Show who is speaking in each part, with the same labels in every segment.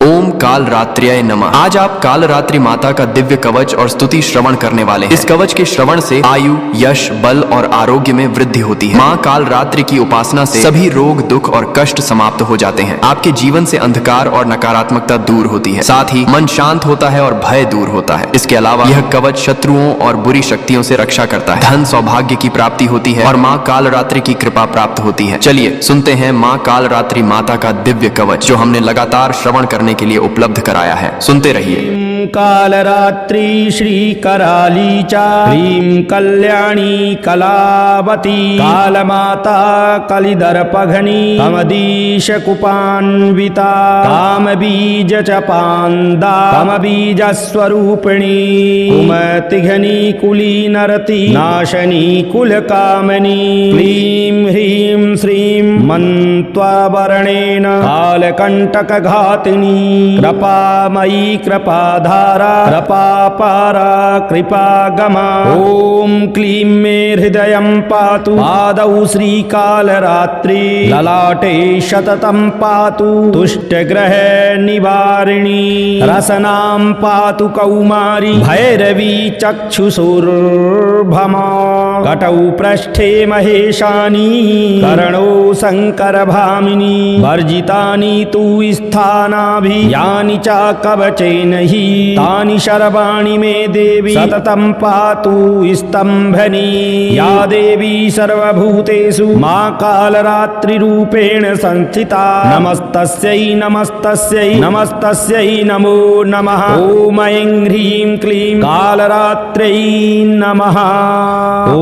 Speaker 1: ओम काल रात्र्याय नमः। आज आप काल रात्रि माता का दिव्य कवच और स्तुति श्रवण करने वाले हैं। इस कवच के श्रवण से आयु, यश, बल और आरोग्य में वृद्धि होती है। माँ काल रात्रि की उपासना से सभी रोग, दुख और कष्ट समाप्त हो जाते हैं। आपके जीवन से अंधकार और नकारात्मकता दूर होती है। साथ ही मन शांत होता है और भय दूर होता है। इसके अलावा यह कवच शत्रुओं और बुरी शक्तियों से रक्षा करता है। धन सौभाग्य की प्राप्ति होती है और माँ काल रात्रि की कृपा प्राप्त होती है। चलिए सुनते हैं माँ काल रात्रि माता का दिव्य कवच, जो हमने लगातार श्रवण करने के लिए उपलब्ध कराया है। सुनते रहिए।
Speaker 2: कालरात्रि श्री कराली चा ह्रीं कल्याणी कलावती कालमाता कलिदर्पघनी कमदीश कुपान्विता कामबीज चपान्दा कामबीज स्वरूपिणी कुमतिघनी कुलीनरति नाशनी कुलकामनी क्लीं ह्रीं श्रीं मन्त्वावरणेन कालकण्टकघातिनी कृपामयी कृपाधारा कृपापारा कृपागमा। ओम क्लीं मे हृदयं पातु पादौ श्रीकालरात्रि ललाटे शततं पातु तुष्टग्रह निवारिणी रसनां पातु कौमारी भैरवी चक्षुषुर्भमा कटौ पृष्ठे महेशानी करणौ शङ्करभामिनी वर्जितानि तु स्थानाभि यानि च कवचेन हि तानि शर्वाणि मे देवी सततं पातु स्तम्भनी। या देवी सर्वभूतेषु मा कालरात्रिरूपेण संस्थिता नमस्तस्यै नमस्तस्यै नमस्तस्यै नमो नमः। ॐ ऐं ह्रीं क्लीं कालरात्र्यै नमः। ॐ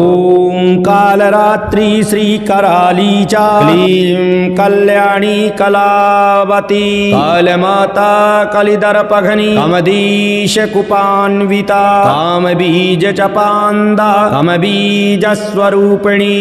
Speaker 2: कालरात्रि श्रीकराली च क्लीं कल्याणी कलावती कालमाता कलिदर्पघनी कमदीश कुपान्विता कामबीज चपान्दा कामबीज स्वरूपिणी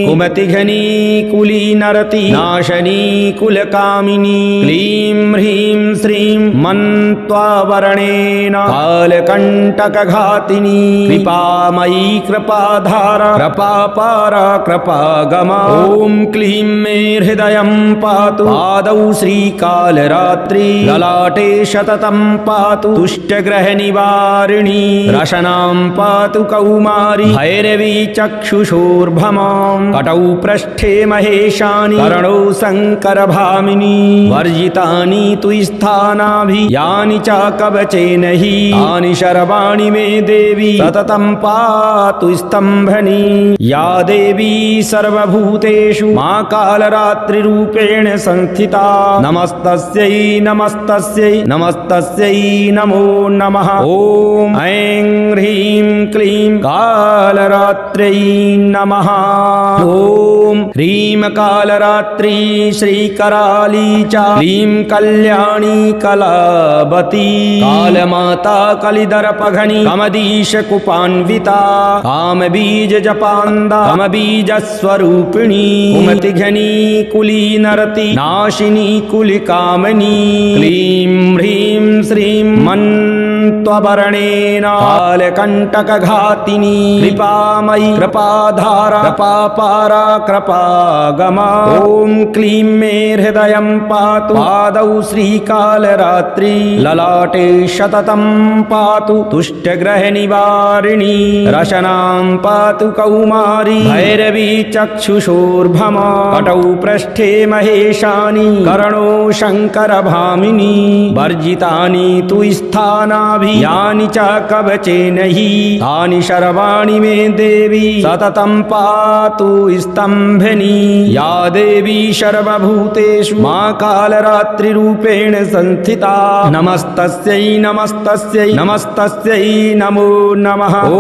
Speaker 2: कुमतिघनी कुलीनरति नाशनी कुलकामिनी क्लीं ह्रीं श्रीं मन्त्वावरणेन कालकण्टकघातिनी कृपामयी कृपाधारा कृपापारा कृपागमा। ओम क्लीं मे हृदयं पातु पादौ श्रीकालरात्रि ललाटे शततं पातु तुष्टग्रह निवारिणी रशनां पातु कौमारी भैरवी चक्षुषोर्भमां कटौ पृष्ठे महेशानि कर्णौ शङ्करभामिनी वर्जितानि तु स्थानाभि यानि च कवचेन हि तानि शर्वाणि मे देवी सततं पातु स्तम्भनी। या देवी सर्वभूतेषु मा कालरात्रिरूपेण संस्थिता नमस्तस्यै नमस्तस्यै नमस्तस्यै नमो नमः। ॐ ऐं ह्रीं क्लीं कालरात्र्यै नमः। ॐ ह्रीं कालरात्रि श्रीकराली च क्लीं कल्याणी कलावती कालमाता कलिदर्पघनी कमदीश कुपान्विता कामबीज जपान्दा कामबीज स्वरूपिणी कुमतिघनी कुलीनरति नाशिनी कुलिकामनी क्लीं ह्रीं श्रीं मन्त्वावरणेन कालकण्टकघातिनी कृपामयी कृपाधारा कृपापारा कृपागमा। ओम क्लीं मे हृदयं पातु पादौ श्रीकालरात्रि ललाटे शततं पातु तुष्टग्रह निवारिणी रशनां पातु कौमारी भैरवी चक्षुषोर्भमा कटौ पृष्ठे महेशानि कर्णौ शङ्करभामिनी वर्जितानि तु स्थानाभि यानि च कवचेन हि तानि शर्वाणि मे देवी सततं पातु स्तम्भनी। या देवी सर्वभूतेषु मा कालरात्रिरूपेण संस्थिता नमस्तस्यै नमस्तस्यै नमस्तस्यै नमो नमः। ॐ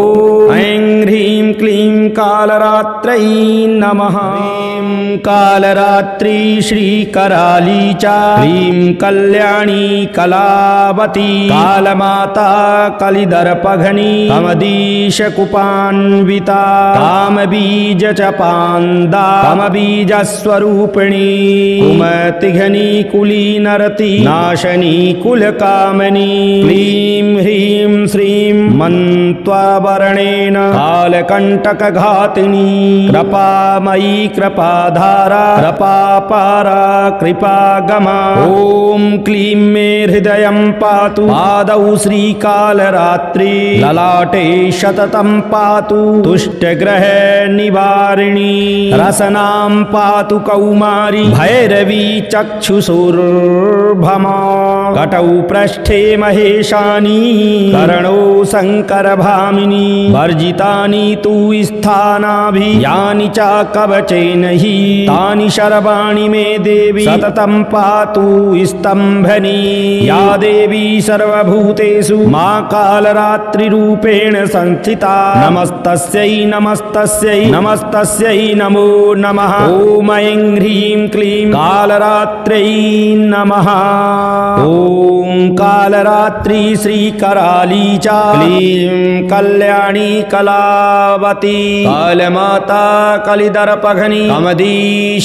Speaker 2: ऐं ह्रीं क्लीं कालरात्र्यै नमः। ह्रीं कालरात्रि श्रीकराली च क्लीं कल्याणी कलावती कालमाता कालमाता कलिदर्पघनी कमदीशकुपान्विता कामबीजचपान्दा कमबीजस्वरूपिणी कुमतिघनी कुलीनरति नाशनी कुलकामनी क्लीं ह्रीं श्रीं मन्त्वावरणेन कालकण्टकघातिनी कृपामयी कृपाधारा कृपापारा कृपागमा ॐ क्लीं मे हृदयं पातु पादौ श्रीकालरात्रि ललाटे सततं पातु तुष्टग्रह निवारिणी रसनां पातु कौमारी भैरवी चक्षुषुर्भमा कटौ पृष्ठे महेशानी कर्णौ शङ्करभामिनी वर्जितानि तु स्थानाभि यानि च कवचेन हि तानि सर्वाणि मे देवी सततं पातु स्तम्भनी या देवी सर्वभूतेषु मा कालरात्रिरूपेण संस्थिता नमस्तस्यै नमस्तस्यै नमस्तस्यै नमो नमः ॐ ऐं ह्रीं क्लीं कालरात्र्यै नमः ॐ कालरात्रि श्रीकराली च क्लीं कल्याणी कलावती कालमाता कलिदर्पघनी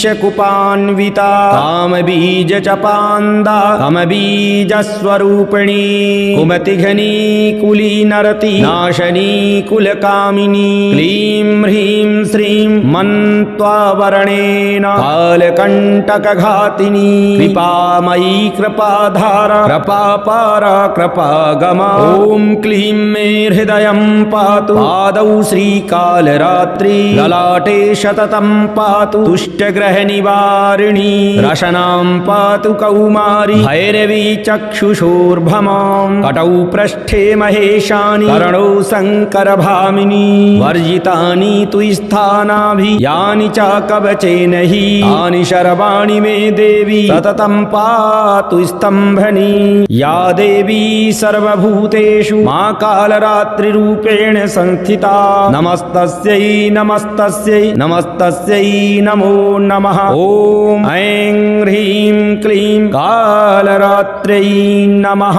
Speaker 2: कमदीशकुपान्विता कामबीजचपान्दा कमबीजस्वरूपिणी कुमतिघनी कुलीनरति नाशनी कुलकामिनी क्लीं ह्रीं श्रीं मन्त्वावरणेन कालकण्टकघातिनी कृपामयी कृपाधारा कृपापारा कृपागमा ॐ क्लीं मे हृदयं पातु पादौ श्रीकालरात्रि ललाटे सततं पातु तुष्टग्रहनिवारिणी रशनां पातु कौमारी भैरवी चक्षुषोर्भमां कटौ पृष्ठे महेशानि कर्णौ शङ्करभामिनी वर्जितानि तु स्थानाभि यानि च कवचेन हि तानि सर्वाणि मे देवी सततं पातु स्तम्भनी या देवी सर्वभूतेषु मा कालरात्रिरूपेण संस्थिता नमस्तस्यै नमस्तस्यै नमस्तस्यै नमो नमः ॐ ऐं ह्रीं क्लीं कालरात्र्यै नमः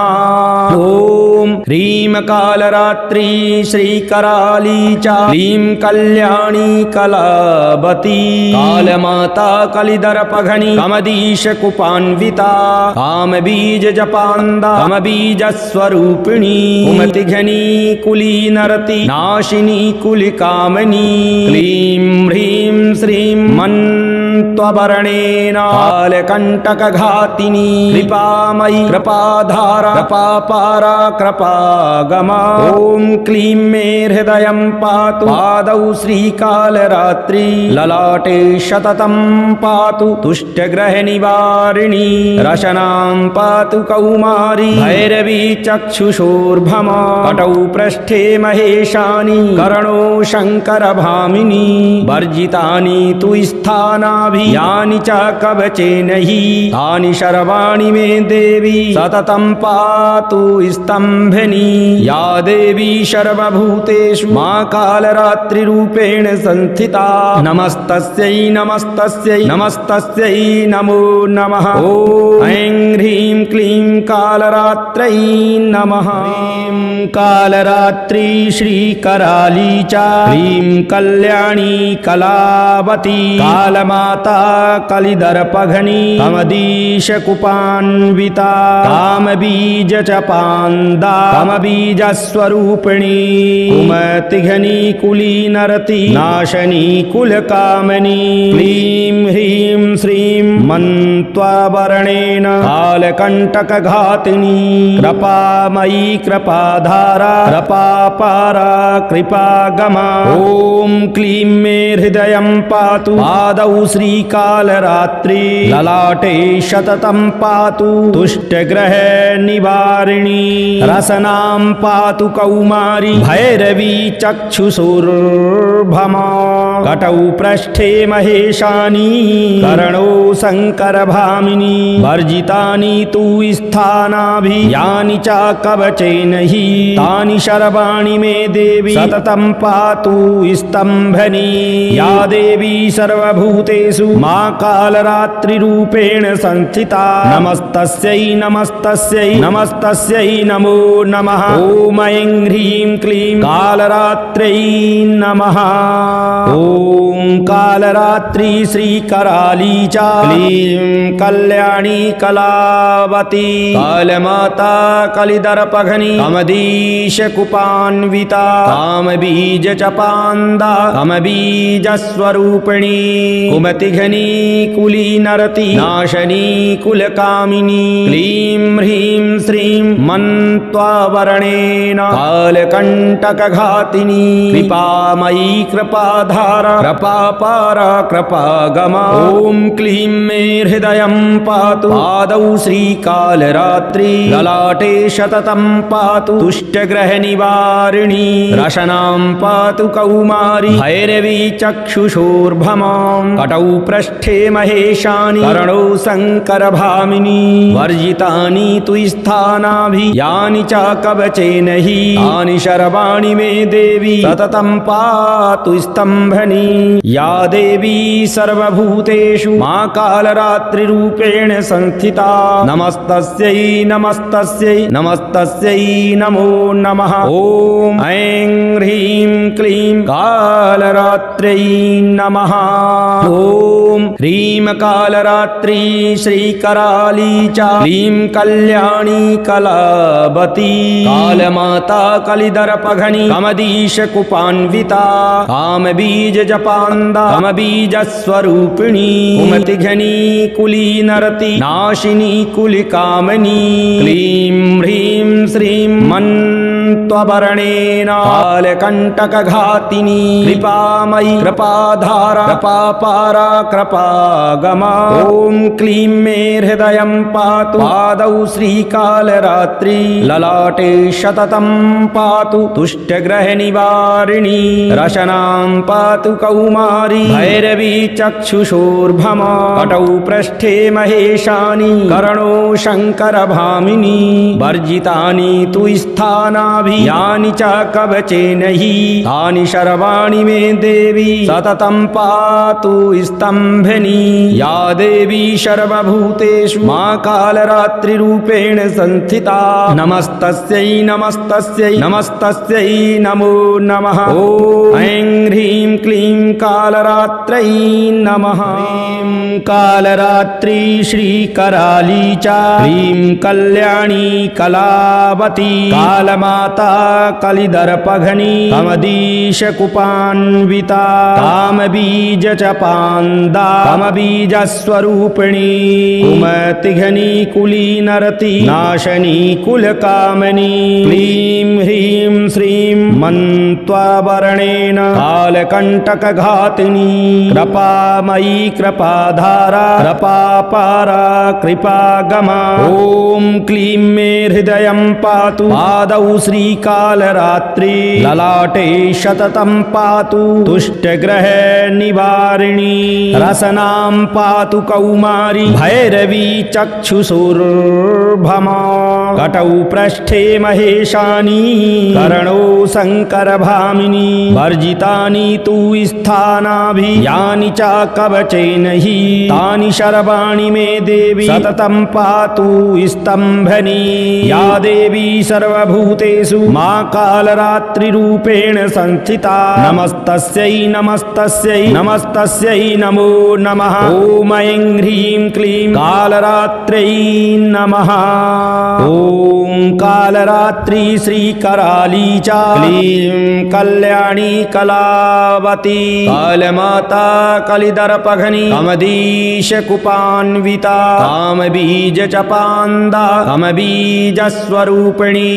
Speaker 2: ॐ ह्रीं कालरात्रि श्रीकराली च क्लीं कल्याणी कलावती कालमाता कलिदर्पघनी कमदीशकुपान्विता कामबीजजपान्दा कमबीजस्वरूपिणी कुमतिघनी कुलीनरति नाशिनी कुलिकामनी क्लीं ह्रीं श्रीं मन्त्ववरणेन कालकण्टकघातिनी कृपामयी कृपाधारा कृपापारा कृपागमा ॐ क्लीं मे हृदयं पातु पादौ श्रीकालरात्रि ललाटे सततं पातु तुष्टग्रहनिवारिणी रशनां पातु कौमारी भैरवी चक्षुषोर्भमा कटौ पृष्ठे महेशानि कर्णौ शङ्करभामिनी वर्जितानि तु स्थानाभि यानि च कवचेन हि तानि सर्वाणि मे देवी सततं पातु स्तम्भनी या देवी सर्वभूतेषु मा कालरात्रिरूपेण संस्थिता नमस्तस्यै नमस्तस्यै नमस्तस्यै नमो नमः ॐ ऐं ह्रीं क्लीं कालरात्र्यै नमः ह्रीं कालरात्रि श्रीकराली च क्लीं कल्याणी कलावती कालमाता कलिदर्पघनी कमदीशकुपान्विता कामबीजचपान्दा कमबीजस्वरूपिणी कुमतिघनी कुलीनरति नाशनी कुलकामनी क्लीं ह्रीं श्रीं मन्त्वावरणेन कालकण्टकघातिनी कृपामयी कृपाधारा कृपापारा कृपागमा ॐ क्लीं मे हृदयं पातु पादौ श्रीकालरात्रि ललाटे सततं पातु तुष्टग्रह निवारिणी रसनां पातु कौमारी भैरवी चक्षुषुर्भमा कटौ पृष्ठे महेशानि कर्णौ शङ्करभामिनी वर्जितानि तु स्थानाभि यानि च कवचेन हि तानि सर्वाणि मे देवी सततं पातु स्तम्भनी या देवी सर्वभूते सर्वभूतेषु मा कालरात्रिरूपेण संस्थिता नमस्तस्यै नमस्तस्यै नमस्तस्यै नमो नमः ॐ ऐं ह्रीं क्लीं कालरात्र्यै नमः ॐ कालरात्रि श्रीकराली च क्लीं कल्याणी कलावती कालमाता कलिदर्पघनी कमदीशकुपान्विता कामबीजचपान्दा कमबीजस्वरूपिणी कुमतिघनी कुलीनरति नाशनी कुलकामिनी क्लीं ह्रीं श्रीं मन्त्वावरणेन कालकण्टकघातिनी कृपामयी कृपाधारा कृपापारा कृपागमा ॐ क्लीं मे हृदयं पातु पादौ श्रीकालरात्रि ललाटे सततं पातु तुष्टग्रहनिवारिणी रशनां पातु कौमारी भैरवी चक्षुषोर्भमां कटौ पृष्ठे महेशानि कर्णौ शङ्करभामिनी वर्जितानि तु स्थानाभि यानि च कवचेन हि तानि शर्वाणि मे देवी सततं पातु स्तम्भनी या देवी सर्वभूतेषु मा कालरात्रिरूपेण संस्थिता नमस्तस्यै नमस्तस्यै नमस्तस्यै नमो नमः ॐ ऐं ह्रीं क्लीं कालरात्र्यै नमः ॐ ह्रीं कालरात्रि श्रीकराली च क्लीं कल्याणी कलावती कालमाता कलिदर्पघनी कमदीशकुपान्विता कामबीजजपान्दा कमबीजस्वरूपिणी कुमतिघनी कुलीनरति नाशिनी कुलिकामनी क्लीं ह्रीं श्रीं मन्त्ववरणेन कालकण्टकघातिनी कृपामयी कृपाधारा कृपापारा कृपागमा ॐ क्लीं मे हृदयं पातु पादौ श्रीकालरात्रि ललाटे सततं पातु तुष्टग्रहनिवारिणी रशनां पातु कौमारी भैरवी चक्षुषोर्भमा कटौ पृष्ठे महेशानि कर्णो शङ्करभामिनी वर्जितानि तु स्थानाभि यानि च कवचेन हि तानि शर्वाणि मे देवी सततं पातु स्तम्भनी या देवी सर्वभूतेषु मा कालरात्रिरूपेण संस्थिता नमस्तस्यै नमस्तस्यै नमस्तस्यै नमो नमः ॐ ऐं ह्रीं क्लीं कालरात्र्यै नमः ह्रीं कालरात्रि श्रीकराली च क्लीं कल्याणी कलावती कालमाता कलिदर्पघनी कमदीशकुपान्विता कामबीजचपान्दा कमबीजस्वरूपिणी कुमतिघनी कुलीनरति नाशनी कुलकामनी क्लीं ह्रीं श्रीं मन्त्वावरणेन कालकण्टकघातिनी कृपामयी कृपाधारा कृपापारा कृपागमा ॐ क्लीं मे हृदयं पातु पादौ श्रीकालरात्रि ललाटे सततं पातु तुष्टग्रहनिवारिणी रसनां पातु कौमारी भैरवी चक्षुषोर्भमा कटौ पृष्ठे महेशानि कर्णौ शङ्करभामिनी वर्जितानि तु स्थानाभि यानि च कवचेन हि तानि शर्वाणि मे देवी सततं पातु स्तम्भनी या देवी सर्वभूतेषु मा कालरात्रिरूपेण संस्थिता नमस्तस्यै नमस्तस्यै नमस्तस्यै नमो नमः ॐ ऐं ह्रीं क्लीं कालरात्र्यै नमः ॐ कालरात्रि श्रीकराली च क्लीं कल्याणी कलावती कालमाता कलिदर्पघनी कमदीशकुपान्विता कामबीजचपान्दा कमबीजस्वरूपिणी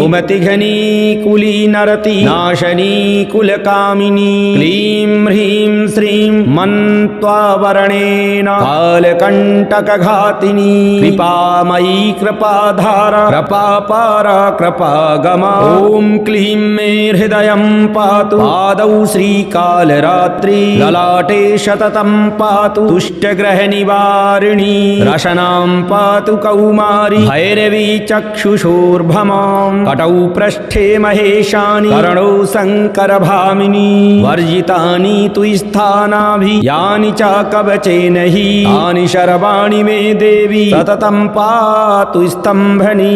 Speaker 2: कुमतिघनी कुलीनरति नाशनी कुलकामिनी क्लीं ह्रीं श्रीं मन्त्वावरणेन कालकण्टकघातिनी कृपामयी कृपाधारा कृपा कृपापारा कृपागमा ॐ क्लीं मे हृदयं पातु पादौ श्रीकालरात्रि ललाटे सततं पातु तुष्टग्रहनिवारिणी रशनां पातु कौमारी भैरवी चक्षुषोर्भमां कटौ पृष्ठे महेशानि कर्णौ शङ्करभामिनी वर्जितानि तु स्थानाभि यानि च कवचेन हि तानि शर्वाणि मे देवी सततं पातु स्तम्भनी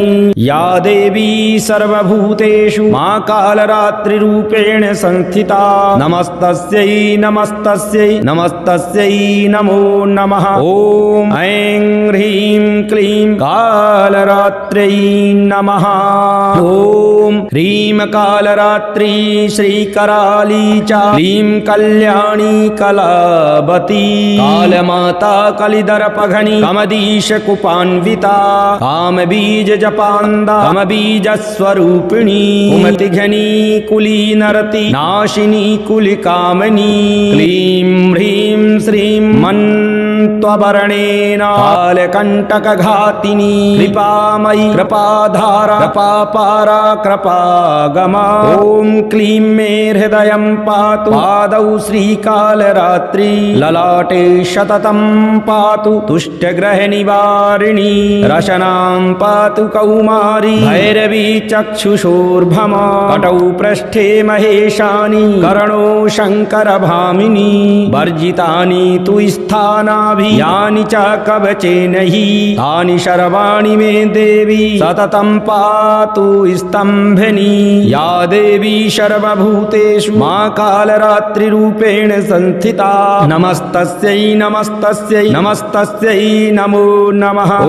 Speaker 2: या देवी सर्वभूतेषु मा कालरात्रिरूपेण संस्थिता नमस्तस्यै नमस्तस्यै नमस्तस्यै नमो नमः ॐ ऐं ह्रीं क्लीं कालरात्र्यै नमः ॐ ह्रीं कालरात्रि श्रीकराली च क्लीं कल्याणी कलावती कालमाता कलिदर्पघनी कमदीशकुपान्विता कामबीजजपान्दा कामबीजस्वरूपिणी कुमतिघनी कुलीनरति नाशिनी कुलिकामनी क्लीं ह्रीं श्रीं मन्त्ववर्णेन कालकण्टकघातिनी कृपामयी कृपाधारा कृपापारा कृपागमा ॐ क्लीं मे हृदयं पातु पादौ श्रीकालरात्रि ललाटे सततं पातु तुष्टग्रहनिवारिणी रशनां पातु कौमारी भैरवी चक्षुषोर्भमा कटौ पृष्ठे महेशानि कर्णो शङ्करभामिनी वर्जितानि तु स्थानाभि यानि च कवचेन हि तानि शर्वाणि मे देवी सततं पातु स्तम्भनी या देवी सर्वभूतेषु मा कालरात्रिरूपेण संस्थिता नमस्तस्यै नमस्तस्यै नमस्तस्यै नमो नमः ॐ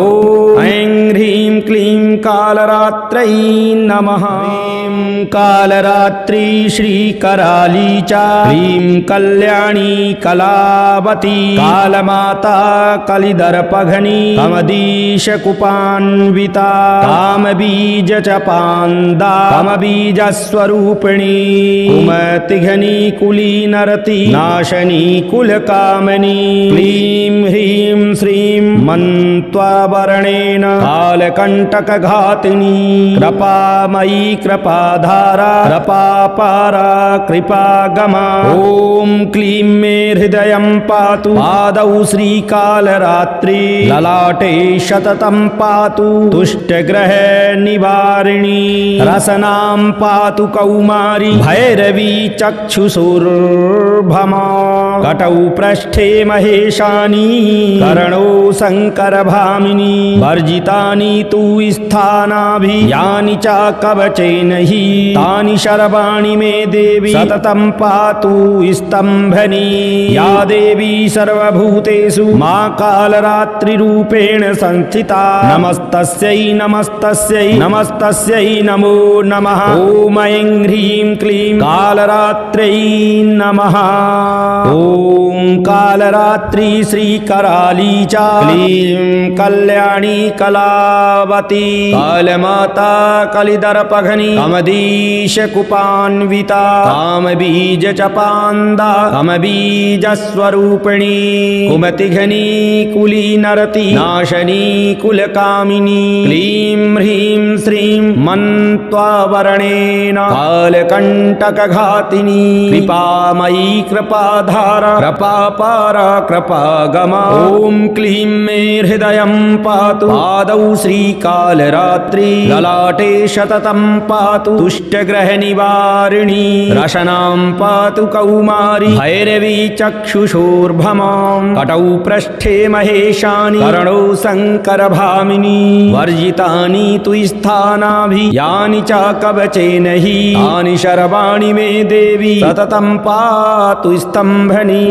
Speaker 2: ऐं ह्रीं क्लीं कालरात्र्यै नमः ह्रीं कालरात्रि श्रीकराली च क्लीं कल्याणी कलावती कालमाता कलिदर्पघनी कमदीशकुपान्विता कामबीजचपान्दा कामबीजस्वरूपिणी कुमतिघनी कुलीनरति नाशनी कुलकामनी क्लीं ह्रीं श्रीं मन्त्वावरणेन कालकण्टकघातिनी कृपामयी कृपाधारा कृपापारा कृपागमा ॐ क्लीं मे हृदयं पातु पादौ श्रीकालरात्रि ललाटे सततं पातु तुष्टग्रहनिवारिणी रसनां पातु कौमारी भैरवी चक्षुषोर्भमा कटौ पृष्ठे महेशानि कर्णौ शङ्करभामिनी वर्जितानि तु स्थानाभि यानि च कवचेन हि तानि शर्वाणि मे देवी सततं पातु स्तम्भनी या देवी सर्वभूतेषु मा कालरात्रिरूपेण संस्थिता नमस्तस्यै नमस्तस्यै नमस्तस्यै नमो नमः ॐ ऐं ह्रीं क्लीं कालरात्र्यै नमः ॐ कालरात्रि श्रीकराली च क्लीं कल्याणी कलावती कालमाता कलिदर्पघनी कमदीशकुपान्विता कामबीजचपान्दा कामबीजस्वरूपिणी कुमतिघनी कुलीनरति नाशनी कुलकामिनी क्लीं ह्रीं श्रीं मन्त्वावरणेन कालकण्टकघातिनी कृपामयी कृपाधारा कृपापारा कृपागमा ॐ क्लीं मे हृदयं पातु पादौ श्रीकालरात्रि ललाटे सततं पातु तुष्टग्रहनिवारिणी रशनां पातु कौमारी भैरवी चक्षुषोर्भमां कटौ पृष्ठे महेशानि कर्णौ शङ्करभामिनी वर्जितानि तु स्थानाभि यानि च कवचेन हि तानि शर्वाणि मे देवी सततं पातु स्तम्भनी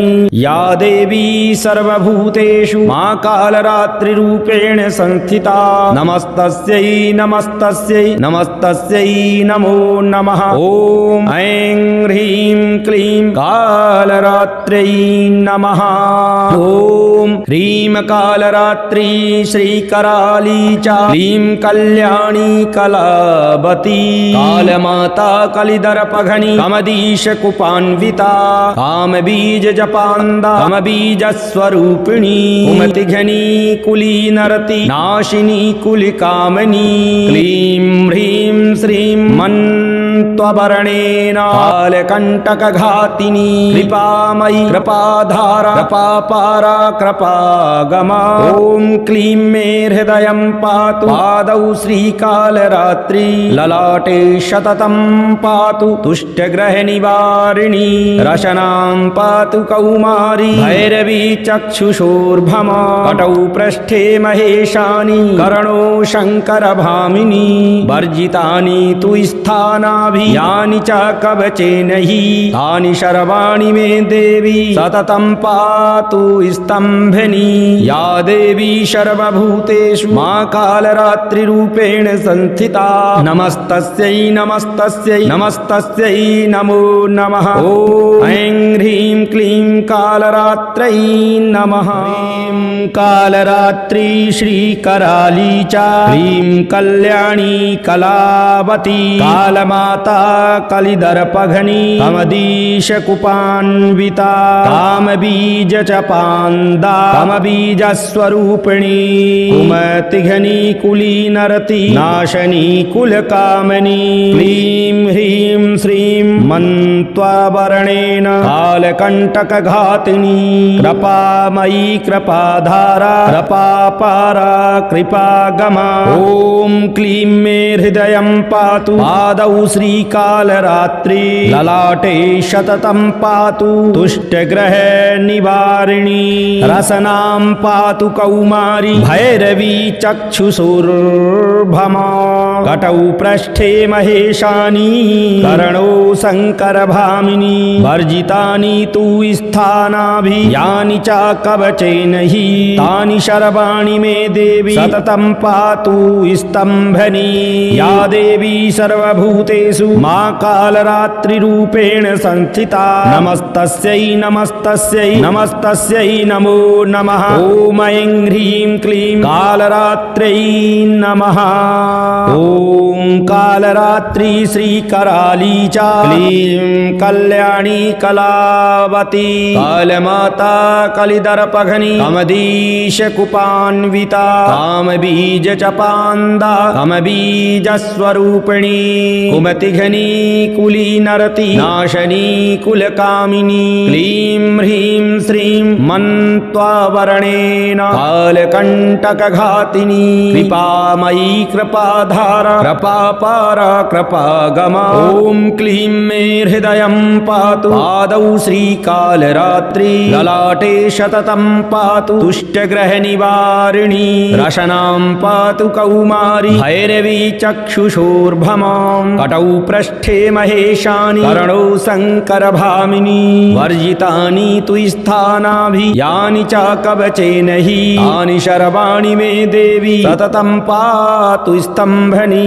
Speaker 2: या देवी सर्वभूतेषु मा कालरात्रिरूपेण संस्थिता नमस्तस्यै नमस्तस्यै नमस्तस्यै नमो नमः ॐ ऐं ह्रीं क्लीं कालरात्र्यै नमः ॐ ह्रीं कालरात्रि श्रीकराली च क्लीं कल्याणी कलावती कालमाता कलिदर्पघनी कमदीशकुपान्विता कामबीजजपान्दा कामबीजस्वरूपिणी कुमतिघनी कुलीनरति नाशिनी कुलिकामनी क्लीं श्रीं मन्त्ववर्णेन कालकण्टकघातिनी कृपामयी कृपाधारा कृपापारा कृपागमा ॐ क्लीं मे हृदयं पातु पादौ श्रीकालरात्रि ललाटे सततं पातु तुष्टग्रहनिवारिणी रशनां पातु कौमारी भैरवी चक्षुषोर्भमा कटौ पृष्ठे महेशानि कर्णो शङ्करभामिनी वर्जितानि तु स्थानाभि यानि च कवचेन हि तानि सर्वाणि मे देवी सततं पातु स्तम्भनी या देवी सर्वभूतेषु मा कालरात्रिरूपेण संस्थिता नमस्तस्यै नमस्तस्यै नमस्तस्यै नमो नमः ॐ ऐं ह्रीं क्लीं कालरात्रै नमः ह्रीं कालरात्रि श्रीकराली च ह्रीं कल्याणी कलावती कालमाता कलिदर्पघनी कमदीशकुपान्विता कामबीजचपान्दा कामबीजस्वरूपिणी कुमतिघनी कुलीनरति नाशनी कुलकामनी क्लीं ह्रीं श्रीं मन्त्ववर्णेन कालकण्टकघातिनी कृपामयी कृपाधारा कृपापारा कृपागमा ॐ क्लीं मे हृदयं पातु पादौ श्रीकालरात्रि ललाटे सततं पातु तुष्टग्रहनिवारिणी रसनां पातु कौमारी भैरवी चक्षुषोर्भमा कटौ पृष्ठे महेशानि कर्णो शङ्करभामिनी वर्जितानि तु स्थानाभि यानि च कवचेन हि तानि सर्वाणि मे देवी सततं पातु स्तम्भनी या देवी सर्वभूतेषु मा कालरात्रिरूपेण संस्थिता नमस्तस्यै नमस्तस्यै नमस्तस्यै नमो नमः ॐ ऐं ह्रीं क्लीं कालरात्रै नमः ॐ कालरात्रि श्रीकराली च क्लीं कल्याणी कलावती कालमाता कलिदर्पघनी कमदीशकुपान्विता कामबीजचपान्दा कामबीजस्वरूपिणी कुमतिघनी कुलीनरति नाशनी कुलकामिनी क्लीं ह्रीं श्रीं मन्त्ववर्णेन कालकण्टकघातिनी कृपामयी कृपाधारा कृपापारा कृपागमा ॐ क्लीं मे हृदयं पातु पादौ श्रीकालरात्रि ललाटे सततं पातु तुष्टग्रहनिवारिणी रशनां पातु कौमारी भैरवी चक्षुषोर्भमां कटौ पृष्ठे महेशानि कर्णौ शङ्करभामिनी वर्जितानि तु स्थानाभि यानि च कवचेन हि तानि सर्वाणि मे देवी सततं पातु स्तम्भनी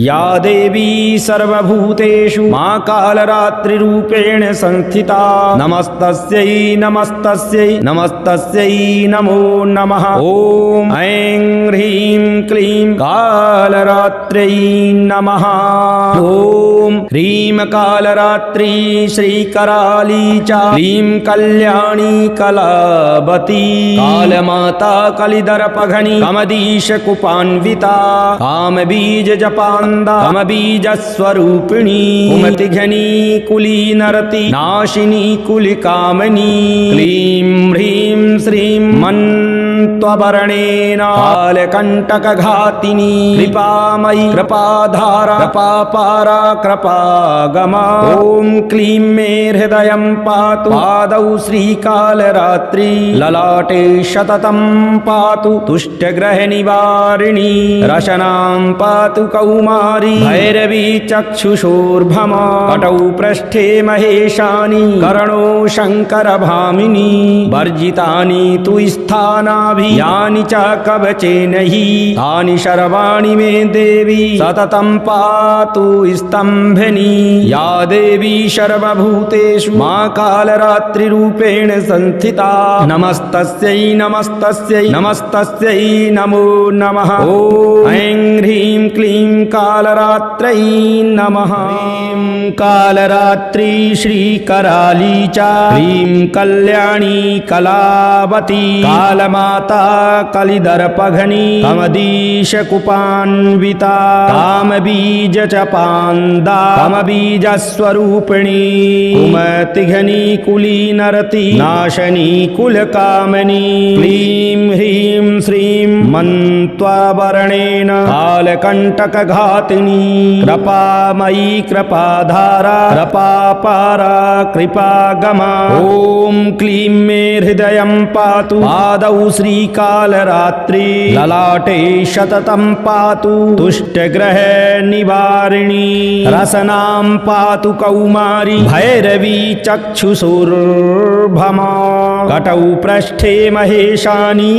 Speaker 2: या देवी सर्वभूतेषु मा कालरात्रिरूपेण संस्थिता नमस्तस्यै नमस्तस्यै नमस्तस्यै नमो नमः ॐ ऐं ह्रीं क्लीं कालरात्रै नमः ॐ ह्रीं कालरात्रि श्रीकराली च क्लीं कल्याणी कलावती कालमाता कलिदर्पघनी कमदीशकुपान्विता कामबीजजपान्दा कामबीजस्वरूपिणी कुमतिघनी कुलीनरति नाशिनी कुलिकामनी क्लीं ह्रीं श्रीं मन्त्ववर्णेन कालकण्टकघातिनी कृपामयी कृपाधारा कृपापारा कृपागमा ॐ क्लीं मे हृदयं पातु पादौ श्रीकालरात्रि ललाटे सततं पातु तुष्टग्रहनिवारिणी रशनां पातु कौमारी भैरवी चक्षुषोर्भमा कटौ पृष्ठे महेशानि कर्णो शङ्करभामिनी वर्जितानि तु स्थानाभि यानि च कवचेन हि तानि सर्वाणि मे देवी सततं पातु स्तम्भनी या देवी सर्वभूतेषु मा कालरात्रिरूपेण संस्थिता नमस्तस्यै नमस्तस्यै नमस्तस्यै नमो नमः ॐ ऐं ह्रीं क्लीं कालरात्रै नमः ह्रीं कालरात्रि श्रीकराली च ह्रीं कल्याणी कलावती कालमा कालमाता कलिदर्पघनी कमदीश कुपान्विता कामबीज चपान्दा कामबीजस्वरूपिणी कुमतिघनी कुलीनरति नाशनी कुलकामनी क्लीं ह्रीं श्रीं मन्त्वावरणेन कालकण्टकघातिनी कृपामयी कृपाधारा कृपापारा कृपागमा ॐ क्लीं मे हृदयं पातु पादौ श्रीकालरात्रि ललाटे सततं पातु तुष्टग्रह निवारिणी रसनां पातु कौमारी भैरवी चक्षुषुर्भमा कटौ पृष्ठे महेशानी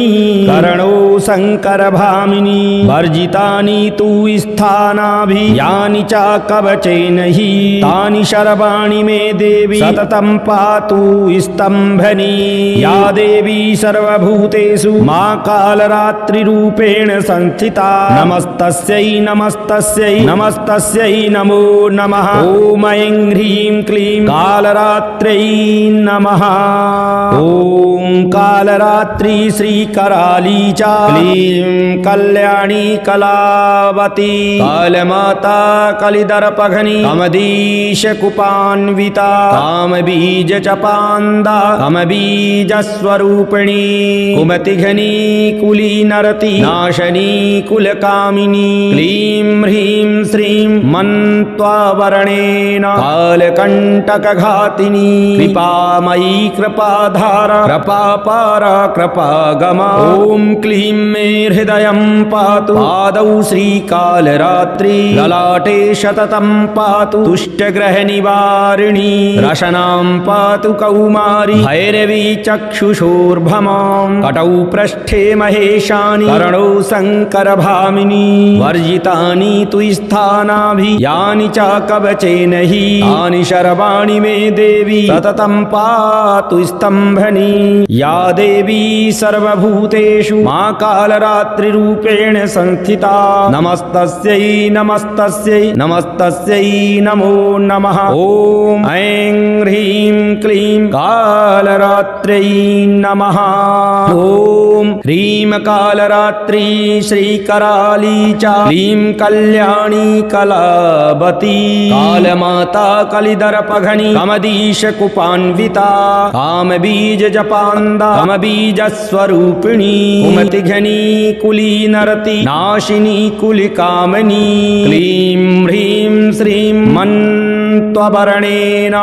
Speaker 2: करणौ शङ्करभामिनी वर्जितानि तु स्थानाभि यानि च कवचेन हि तानि शर्वाणि मे देवी सततं पातु स्तम्भनी या देवी सर्वभूतेषु मा कालरात्रिरूपेण संस्थिता नमस्तस्यै नमस्तस्यै नमस्तस्यै नमो नमः ॐ ऐं ह्रीं क्लीं कालरात्र्यै नमः ॐ कालरात्रि श्रीकराली च क्लीं कल्याणी कलावती कालमाता कलिदर्पघनी कमदीश कुपान्विता कामबीज चपान्दा कामबीजस्वरूपिणी कुमतिघनी कुलीनरति नाशनी कुलकामिनी क्लीं ह्रीं श्रीं मन्त्वावरणेन कालकण्टकघातिनी कृपामयी कृपाधारा कृपापारा कृपागमा ॐ क्लीं मे हृदयं पातु पादौ श्रीकालरात्रि ललाटे सततं पातु तुष्टग्रहनिवारिणी रशनां पातु कौमारी भैरवी चक्षुषोर्भमां कटौ पृष्ठे महेशानि कर्णौ शङ्करभामिनी वर्जितानि तु स्थानाभि यानि च कवचेन हि तानि शर्वाणि मे देवी सततं पातु स्तम्भनी या देवी सर्वभूतेषु मा कालरात्रिरूपेण संस्थिता नमस्तस्यै नमस्तस्यै नमस्तस्यै नमो नमः ॐ ऐं ह्रीं क्लीं कालरात्र्यै नमः ॐ ह्रीं कालरात्रि श्रीकराली च क्लीं कल्याणी कलावती कालमाता कलिदर्पघनी कमदीश कुपान्विता कामबीज जपान्दा कामबीजस्वरूपिणी कुमतिघनी कुलीनरति नाशिनी कुलिकामनी क्लीं ह्रीं श्रीं मन्त्वावरणेन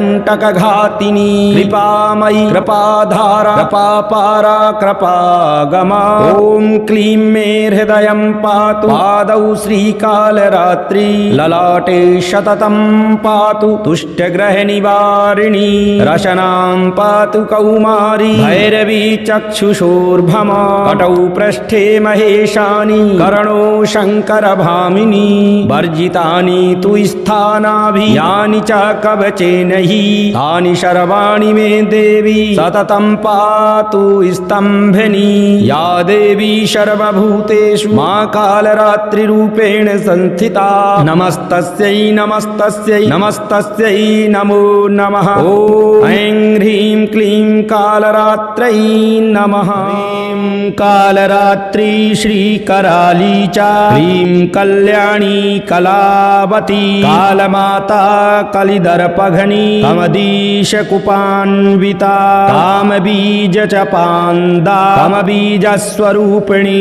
Speaker 2: कालकण्टकघातिनी कृपामयी कृपाधारा कृपापारा कृपागमा ॐ क्लीं मे हृदयं पातु पादौ श्रीकालरात्रि ललाटे सततं पातु तुष्टग्रहनिवारिणी रशनां पातु कौमारी भैरवी चक्षुषोर्भमा कटौ पृष्ठे महेशानि कर्णौ शङ्करभामिनी वर्जितानि तु स्थानाभि यानि च कवचेन हि तानि शर्वाणि मे देवी सततं पातु स्तम्भनी या देवी सर्वभूतेषु मा कालरात्रिरूपेण संस्थिता नमस्तस्यै नमस्तस्यै नमस्तस्यै नमो नमः ॐ ऐं ह्रीं क्लीं कालरात्र्यै नमः ह्रीं कालरात्रि श्रीकराली च क्लीं कल्याणी कलावती कालमाता कलिदर्पघनी कमदीश कुपान्विता कामबीज चपान्दा कामबीजस्वरूपिणी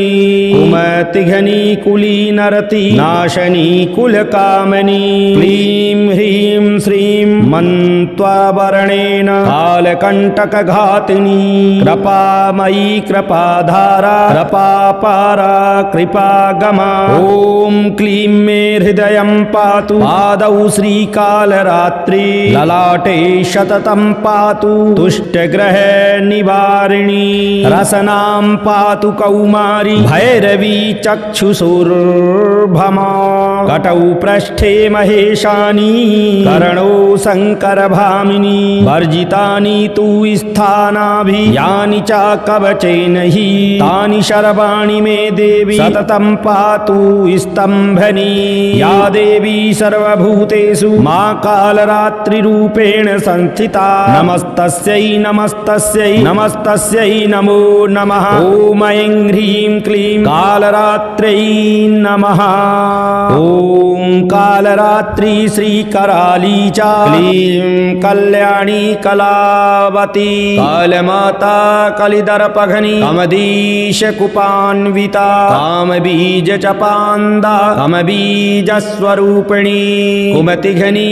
Speaker 2: कुमतिघनी कुलीनरति नाशनी कुलकामनी क्लीं ह्रीं श्रीं मन्त्वावरणेन कालकण्टकघातिनी कृपामयी कृपाधारा कृपापारा कृपागमा ॐ क्लीं मे हृदयं पातु पादौ श्रीकालरात्रि ललाटे सततं पातु तुष्टग्रह निवारिणी रसनां पातु कौमारी भैरवी चक्षुषुर्भमा कटौ पृष्ठे महेशानि कर्णौ शङ्करभामिनी वर्जितानि तु स्थानाभि यानि च कवचेन हि तानि शर्वाणि मे देवी सततं पातु स्तम्भनी या देवी सर्वभूतेषु मा कालरात्रिरूपेण संस्थिता नमस्तस्यै नमस्तस्यै नमस्तस्यै नमो नमः ॐ ऐं ह्रीं क्लीं कालरात्र्यै नमः ॐ कालरात्रि श्रीकराली च क्लीं कल्याणी कलावती कालमाता कलिदर्पघनी कमदीशकुपान्विता कामबीजचपान्दा कमबीजस्वरूपिणी कुमतिघनी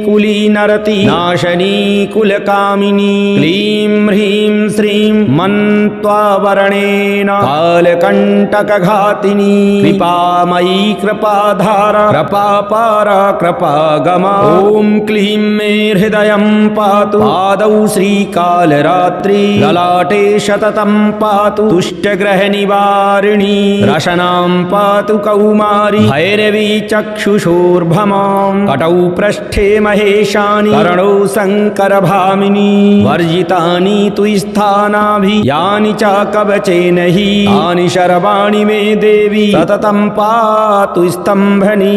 Speaker 2: कुलीनरति नाशनी कुलकामिनी क्लीं ह्रीं श्रीं मन्त्वावरणेन कालकण्टकघातिनी कृपामयी कृपाधारा कृपापारा कृपागमा ॐ क्लीं मे हृदयं पातु पादौ श्रीकालरात्रि ललाटे शततं पातु तुष्टग्रहनिवारिणी रशनां पातु कौमारी भैरवी चक्षुषोर्भमां कटौ पृष्ठे महेशानि कर्णौ शङ्करभामिनी वर्जितानि तु स्थानाभि यानि च कवचेन हि तानि शर्वाणि मे देवी सततं पातु स्तम्भनी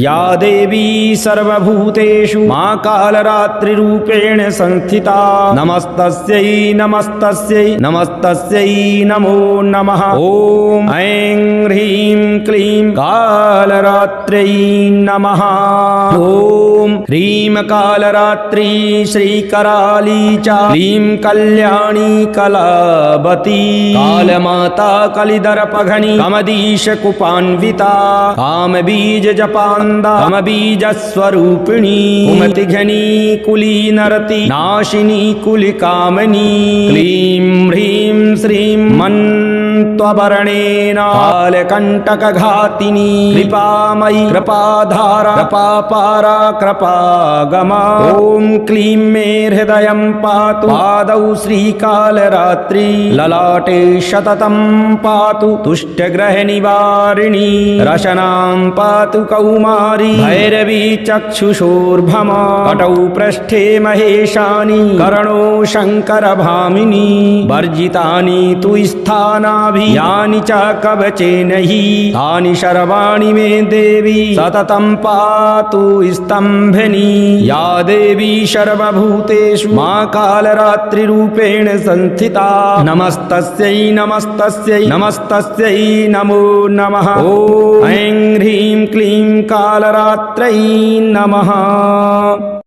Speaker 2: या देवी सर्वभूतेषु मा कालरात्रिरूपेण संस्थिता नमस्तस्यै नमस्तस्यै नमस्तस्यै नमो नमः ॐ ऐं ह्रीं क्लीं कालरात्र्यै नमः ॐ ह्रीं कालरात्रि श्रीकराली च क्लीं कल्याणी कलावती कालमाता कलिदर्पघनी कमदीशकुपान्विता कामबीजजपान्दा कमबीजस्वरूपिणी कुमतिघनी कुलीनरति नाशिनी कुलिकामनी क्लीं ह्रीं श्रीं मन्त्ववरणेन कालकण्टकघातिनी कृपामयी कृपाधारा कृपापारा कृपागमा ॐ क्लीं मे हृदयं पातु पादौ श्रीकालरात्रि ललाटे शततं पातु तुष्टग्रहनिवारिणी रशनां पातु कौमारी भैरवी चक्षुषोर्भमा कटौ पृष्ठे महेशानि कर्णो शङ्करभामिनी वर्जितानि तु स्थानाभि यानि च कवचेन हि तानि शर्वाणि मे देवी सततं पातु स्तम्भनी या देवी सर्वभूतेषु मा कालरात्रिरूपेण संस्थिता नमस्तस्यै नमस्तस्यै नमस्तस्यै नमो नमः ॐ ऐं ह्रीं क्लीं कालरात्र्यै नमः।